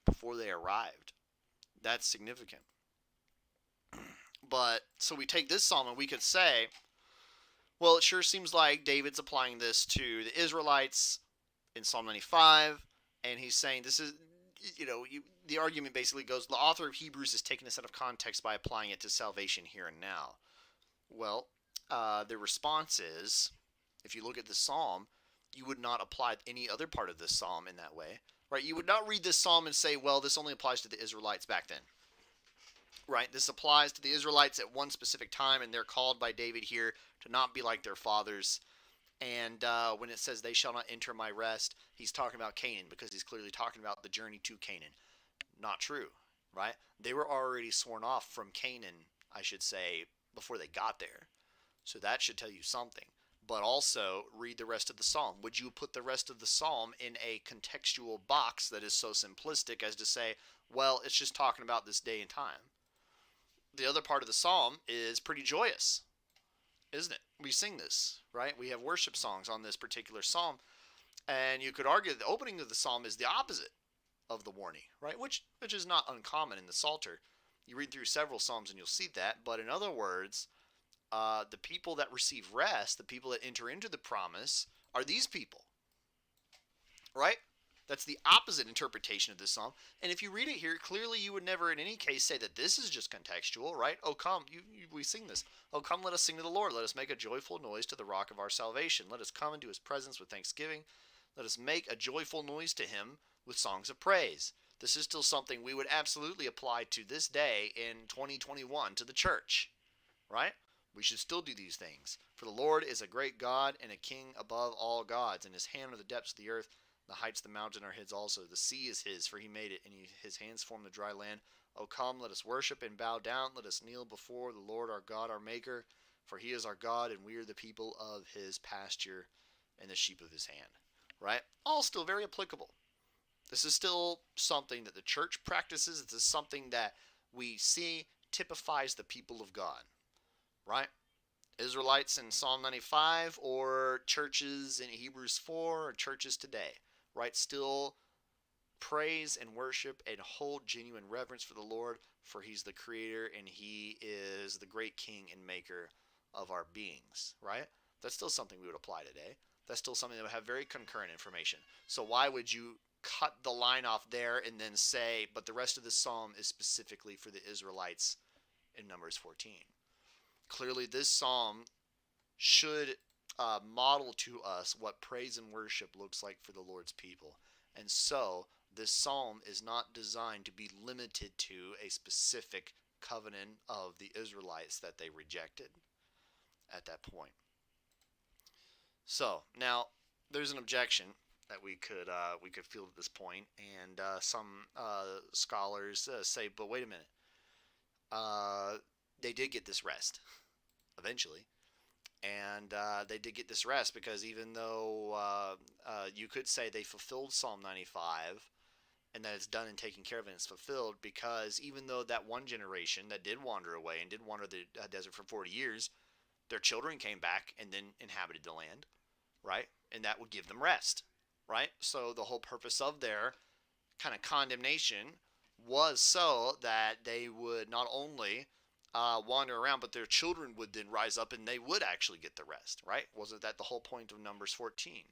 before they arrived. That's significant. But so we take this psalm and we could say, well, it sure seems like David's applying this to the Israelites in Psalm 95, and he's saying this is, the argument basically goes, the author of Hebrews is taking this out of context by applying it to salvation here and now. Well, the response is, if you look at the psalm, you would not apply any other part of this psalm in that way. Right? You would not read this psalm and say, well, this only applies to the Israelites back then. Right? This applies to the Israelites at one specific time, and they're called by David here to not be like their fathers. And when it says they shall not enter my rest, he's talking about Canaan, because he's clearly talking about the journey to Canaan. Not true. Right? They were already sworn off from Canaan, I should say, before they got there. So that should tell you something. But also, read the rest of the psalm. Would you put the rest of the psalm in a contextual box that is so simplistic as to say, well, it's just talking about this day and time? The other part of the psalm is pretty joyous, isn't it? We sing this, right? We have worship songs on this particular psalm. And you could argue that the opening of the psalm is the opposite of the warning, right? Which is not uncommon in the Psalter. You read through several psalms and you'll see that. But in other words, the people that receive rest, the people that enter into the promise, are these people, right? That's the opposite interpretation of this psalm. And if you read it here, clearly you would never in any case say that this is just contextual, right? Oh, come, we sing this. Oh, come, let us sing to the Lord. Let us make a joyful noise to the rock of our salvation. Let us come into his presence with thanksgiving. Let us make a joyful noise to him with songs of praise. This is still something we would absolutely apply to this day in 2021 to the church, right? We should still do these things. For the Lord is a great God and a king above all gods. In his hand are the depths of the earth. The heights of the mountain are his also. The sea is his, for he made it, and his hands formed the dry land. O come, let us worship and bow down. Let us kneel before the Lord our God, our Maker. For he is our God, and we are the people of his pasture and the sheep of his hand. Right? All still very applicable. This is still something that the church practices. This is something that we see typifies the people of God. Right? Israelites in Psalm 95, or churches in Hebrews 4, or churches today, right? Still praise and worship and hold genuine reverence for the Lord, for he's the creator and he is the great king and maker of our beings, right? That's still something we would apply today. That's still something that would have very concurrent information. So why would you cut the line off there and then say, but the rest of the psalm is specifically for the Israelites in Numbers 14? Clearly, this psalm should model to us what praise and worship looks like for the Lord's people. And so, this psalm is not designed to be limited to a specific covenant of the Israelites that they rejected at that point. So now there's an objection that we could feel at this point, and some scholars say, but wait a minute, uh, they did get this rest eventually, and they did get this rest because even though you could say they fulfilled Psalm 95 and that it's done and taken care of and it's fulfilled, because even though that one generation that did wander away and did wander the desert for 40 years, their children came back and then inhabited the land, right? And that would give them rest, right? So the whole purpose of their kind of condemnation was so that they would not only wander around, but their children would then rise up and they would actually get the rest, right? Wasn't that the whole point of Numbers 14?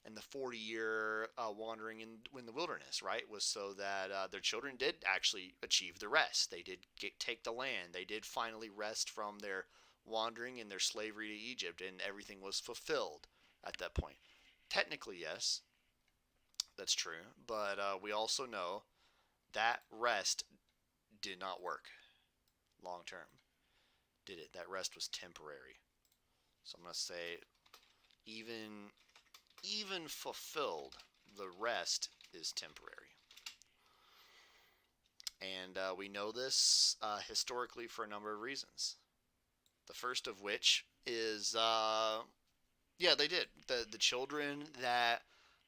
And the 40-year wandering in the wilderness, right, was so that their children did actually achieve the rest. They did take the land. They did finally rest from their wandering and their slavery to Egypt, and everything was fulfilled at that point. Technically, yes, that's true, but we also know that rest did not work long term, did it? That rest was temporary. So I'm going to say even even fulfilled, the rest is temporary. And we know this historically for a number of reasons. The first of which is, yeah, they did. The children that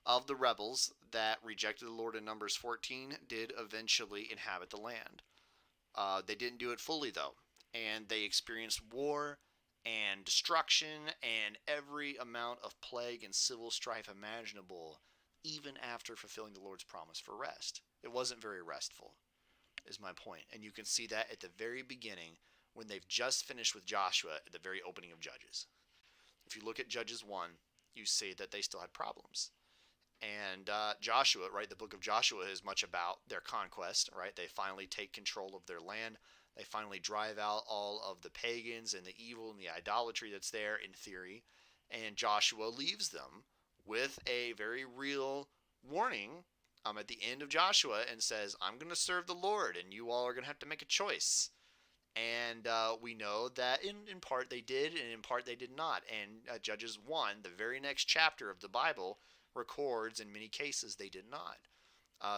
of the rebels that rejected the Lord in Numbers 14 did eventually inhabit the land. They didn't do it fully, though, and they experienced war and destruction and every amount of plague and civil strife imaginable, even after fulfilling the Lord's promise for rest. It wasn't very restful, is my point. And you can see that at the very beginning when they've just finished with Joshua at the very opening of Judges. If you look at Judges 1, you see that they still had problems. And Joshua, right, the book of Joshua is much about their conquest, right? They finally take control of their land. They finally drive out all of the pagans and the evil and the idolatry that's there in theory. And Joshua leaves them with a very real warning at the end of Joshua and says, I'm going to serve the Lord and you all are going to have to make a choice. And we know that in part they did and in part they did not. And Judges 1, the very next chapter of the Bible, records in many cases they did not.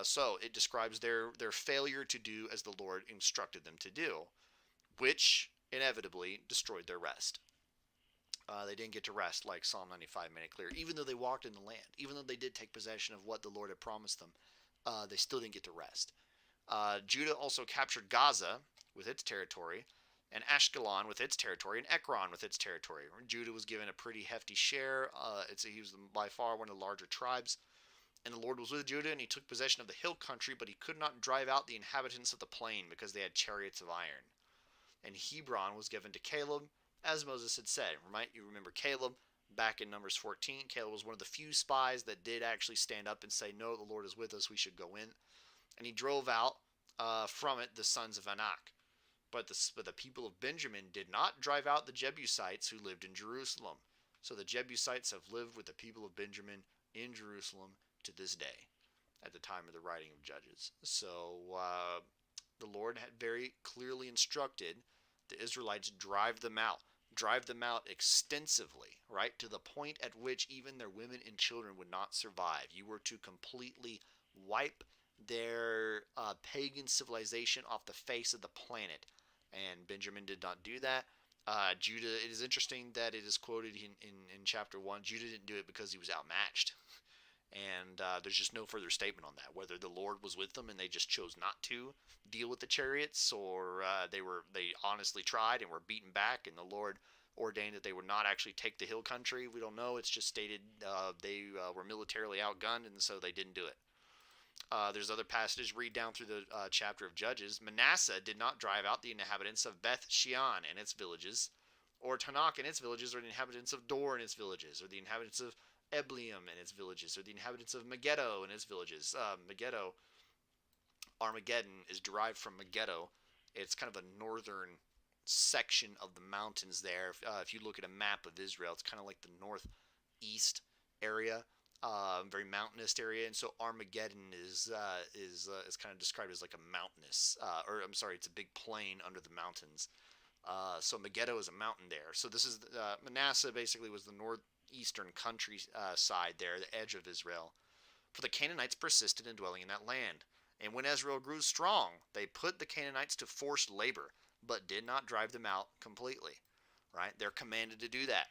So it describes their failure to do as the Lord instructed them to do, which inevitably destroyed their rest. They didn't get to rest like Psalm 95 made it clear. Even though they walked in the land, even though they did take possession of what the Lord had promised them, they still didn't get to rest. Judah also captured Gaza with its territory, and Ashkelon with its territory, and Ekron with its territory. Judah was given a pretty hefty share. He was by far one of the larger tribes. And the Lord was with Judah, and he took possession of the hill country, but he could not drive out the inhabitants of the plain because they had chariots of iron. And Hebron was given to Caleb, as Moses had said. You remember Caleb back in Numbers 14. Caleb was one of the few spies that did actually stand up and say, no, the Lord is with us, we should go in. And he drove out from it the sons of Anak. But the people of Benjamin did not drive out the Jebusites who lived in Jerusalem. So the Jebusites have lived with the people of Benjamin in Jerusalem to this day, at the time of the writing of Judges. So the Lord had very clearly instructed the Israelites drive them out extensively, right, to the point at which even their women and children would not survive. You were to completely wipe their pagan civilization off the face of the planet, and Benjamin did not do that. Judah, it is interesting that it is quoted in chapter 1, Judah didn't do it because he was outmatched. And there's just no further statement on that, whether the Lord was with them and they just chose not to deal with the chariots, or they honestly tried and were beaten back, and the Lord ordained that they would not actually take the hill country. We don't know. It's just stated they were militarily outgunned, and so they didn't do it. There's other passages, read down through the chapter of Judges. Manasseh did not drive out the inhabitants of Beth Shean and its villages, or Tanakh and its villages, or the inhabitants of Dor and its villages, or the inhabitants of Ebleam and its villages, or the inhabitants of Megiddo and its villages. Megiddo, Armageddon, is derived from Megiddo. It's kind of a northern section of the mountains there. If you look at a map of Israel, it's kind of like the northeast area, very mountainous area, and so Armageddon is kind of described as like a mountainous, or I'm sorry, it's a big plain under the mountains. So Megiddo is a mountain there. So this is Manasseh basically was the eastern countryside there, the edge of Israel. For the Canaanites persisted in dwelling in that land. And when Israel grew strong, they put the Canaanites to forced labor, but did not drive them out completely. Right? They're commanded to do that.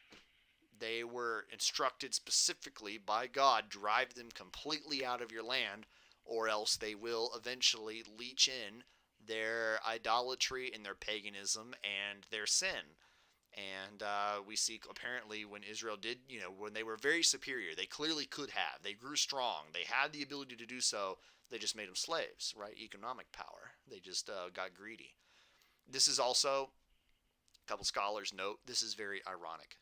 They were instructed specifically by God, drive them completely out of your land, or else they will eventually leach in their idolatry and their paganism and their sin. And we see apparently when Israel did, when they were very superior, they clearly could have. They grew strong. They had the ability to do so. They just made them slaves, right? Economic power. They just got greedy. This is also, a couple scholars note, this is very ironic.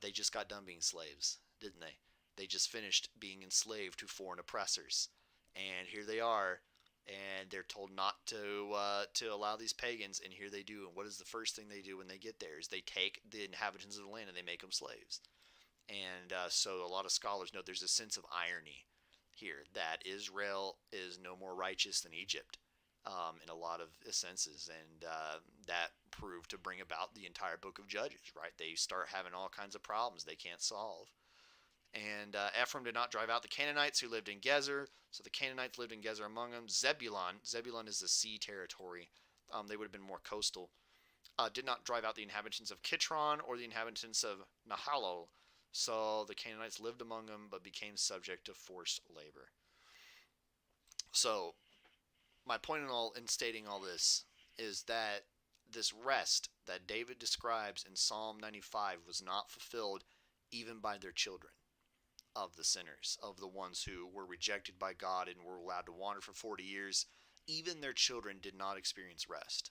They just got done being slaves, didn't they? They just finished being enslaved to foreign oppressors. And here they are, and they're told not to allow these pagans, and here they do. And what is the first thing they do when they get there? Is they take the inhabitants of the land and they make them slaves. And so a lot of scholars note there's a sense of irony here that Israel is no more righteous than Egypt in a lot of senses, and that proved to bring about the entire book of Judges, right? They start having all kinds of problems they can't solve. And Ephraim did not drive out the Canaanites who lived in Gezer, so the Canaanites lived in Gezer among them. Zebulun is the sea territory. They would have been more coastal. Did not drive out the inhabitants of Kitron or the inhabitants of Nahalol, so the Canaanites lived among them but became subject to forced labor. So my point in stating all this is that this rest that David describes in Psalm 95 was not fulfilled even by their children of the sinners, of the ones who were rejected by God and were allowed to wander for 40 years. Even their children did not experience rest.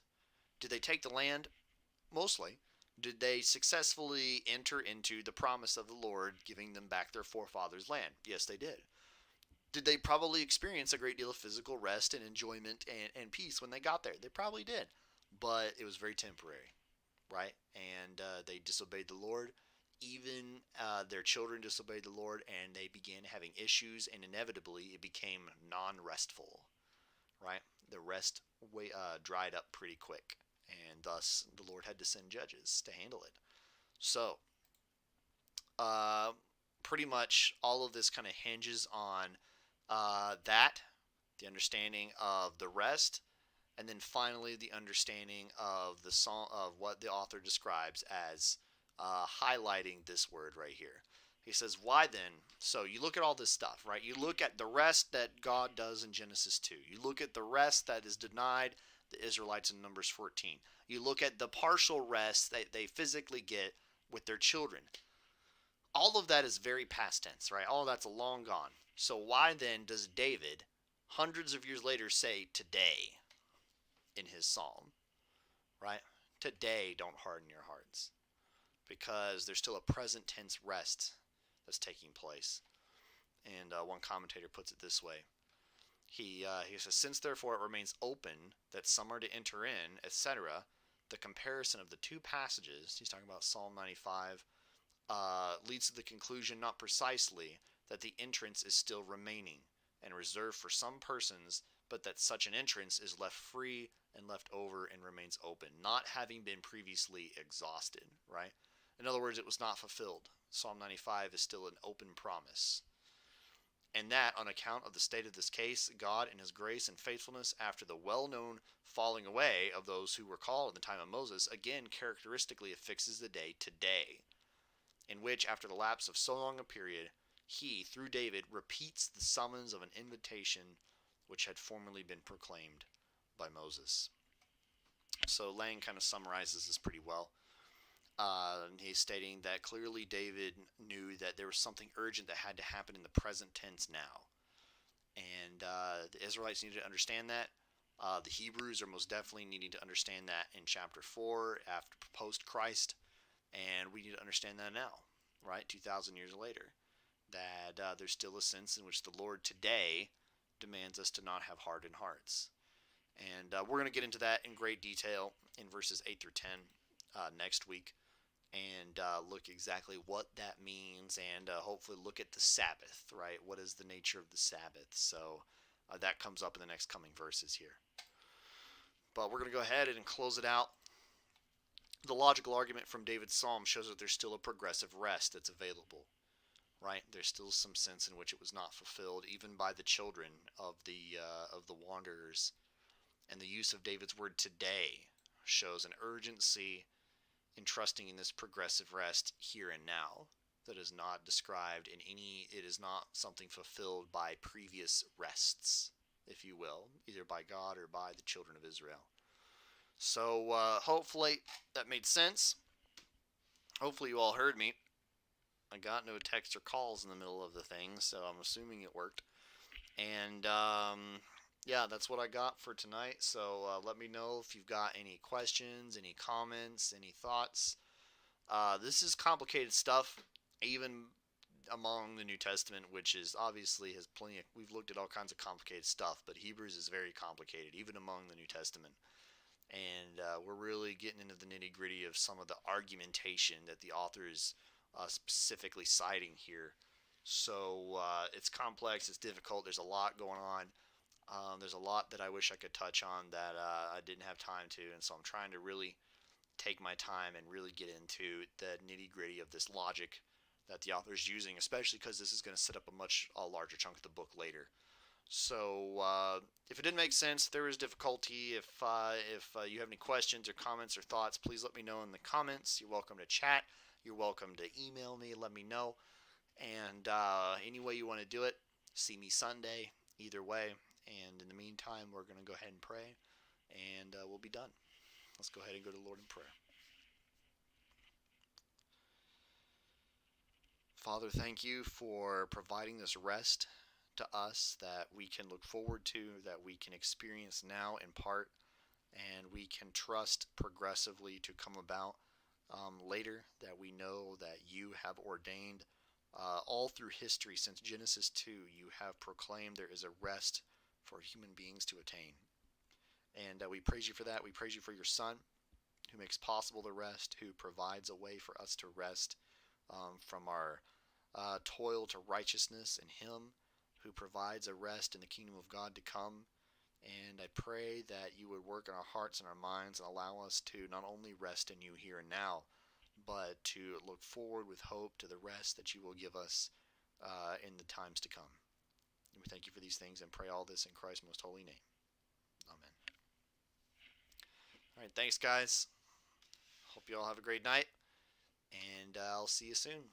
Did they take the land? Mostly. Did they successfully enter into the promise of the Lord, giving them back their forefathers' land? Yes, they did. Did they probably experience a great deal of physical rest and enjoyment and peace when they got there? They probably did. But it was very temporary, right? And they disobeyed the Lord. Even their children disobeyed the Lord, and they began having issues, and inevitably it became non-restful, right? The rest dried up pretty quick, and thus the Lord had to send judges to handle it. So, pretty much all of this kind of hinges on the understanding of the rest, and then finally the understanding of the song of what the author describes as highlighting this word right here. He says, why then? So you look at all this stuff, right? You look at the rest that God does in Genesis 2. You look at the rest that is denied the Israelites in Numbers 14. You look at the partial rest that they physically get with their children. All of that is very past tense, right? All of that's long gone. So why then does David, hundreds of years later, say today in his psalm, right? Today, don't harden your hearts. Because there's still a present tense rest that's taking place. And one commentator puts it this way. He says, since therefore it remains open that some are to enter in, etc., the comparison of the two passages, he's talking about Psalm 95, leads to the conclusion not precisely that the entrance is still remaining and reserved for some persons, but that such an entrance is left free and left over and remains open, not having been previously exhausted, right? In other words, it was not fulfilled. Psalm 95 is still an open promise. And that, on account of the state of this case, God in his grace and faithfulness, after the well-known falling away of those who were called in the time of Moses, again characteristically affixes the day today, in which, after the lapse of so long a period, he, through David, repeats the summons of an invitation which had formerly been proclaimed by Moses. So Lang kind of summarizes this pretty well. He's stating that clearly David knew that there was something urgent that had to happen in the present tense now. And the Israelites needed to understand that. The Hebrews are most definitely needing to understand that in chapter 4 after post-Christ. And we need to understand that now, right? 2,000 years later. That there's still a sense in which the Lord today demands us to not have hardened hearts. And we're going to get into that in great detail in verses 8 through 10 next week. And look exactly what that means, and hopefully look at the Sabbath, right? What is the nature of the Sabbath? So that comes up in the next coming verses here. But we're going to go ahead and close it out. The logical argument from David's psalm shows that there's still a progressive rest that's available, right? There's still some sense in which it was not fulfilled, even by the children of the wanderers. And the use of David's word today shows an urgency in trusting in this progressive rest here and now that is not described in any, it is not something fulfilled by previous rests, if you will, either by God or by the children of Israel. So hopefully that made sense. Hopefully you all heard me. I got no text or calls in the middle of the thing, so I'm assuming it worked. And yeah, that's what I got for tonight. So let me know if you've got any questions, any comments, any thoughts. This is complicated stuff, even among the New Testament, which is obviously has plenty of, we've looked at all kinds of complicated stuff, but Hebrews is very complicated, even among the New Testament. And we're really getting into the nitty gritty of some of the argumentation that the author is specifically citing here. So it's complex, it's difficult, there's a lot going on. There's a lot that I wish I could touch on that I didn't have time to, and so I'm trying to really take my time and really get into the nitty gritty of this logic that the author is using, especially because this is going to set up a much larger chunk of the book later. So if it didn't make sense, if there was difficulty, if you have any questions or comments or thoughts, please let me know in the comments. You're welcome to chat. You're welcome to email me. Let me know. And any way you want to do it, see me Sunday. Either way. And in the meantime, we're going to go ahead and pray, and we'll be done. Let's go ahead and go to the Lord in prayer. Father, thank you for providing this rest to us that we can look forward to, that we can experience now in part, and we can trust progressively to come about later, that we know that you have ordained all through history since Genesis 2, you have proclaimed there is a rest for human beings to attain. And we praise you for that. We praise you for your Son, who makes possible the rest, who provides a way for us to rest from our toil to righteousness in him, who provides a rest in the kingdom of God to come. And I pray that you would work in our hearts and our minds and allow us to not only rest in you here and now, but to look forward with hope to the rest that you will give us in the times to come. And we thank you for these things and pray all this in Christ's most holy name. Amen. All right, thanks, guys. Hope you all have a great night, and I'll see you soon.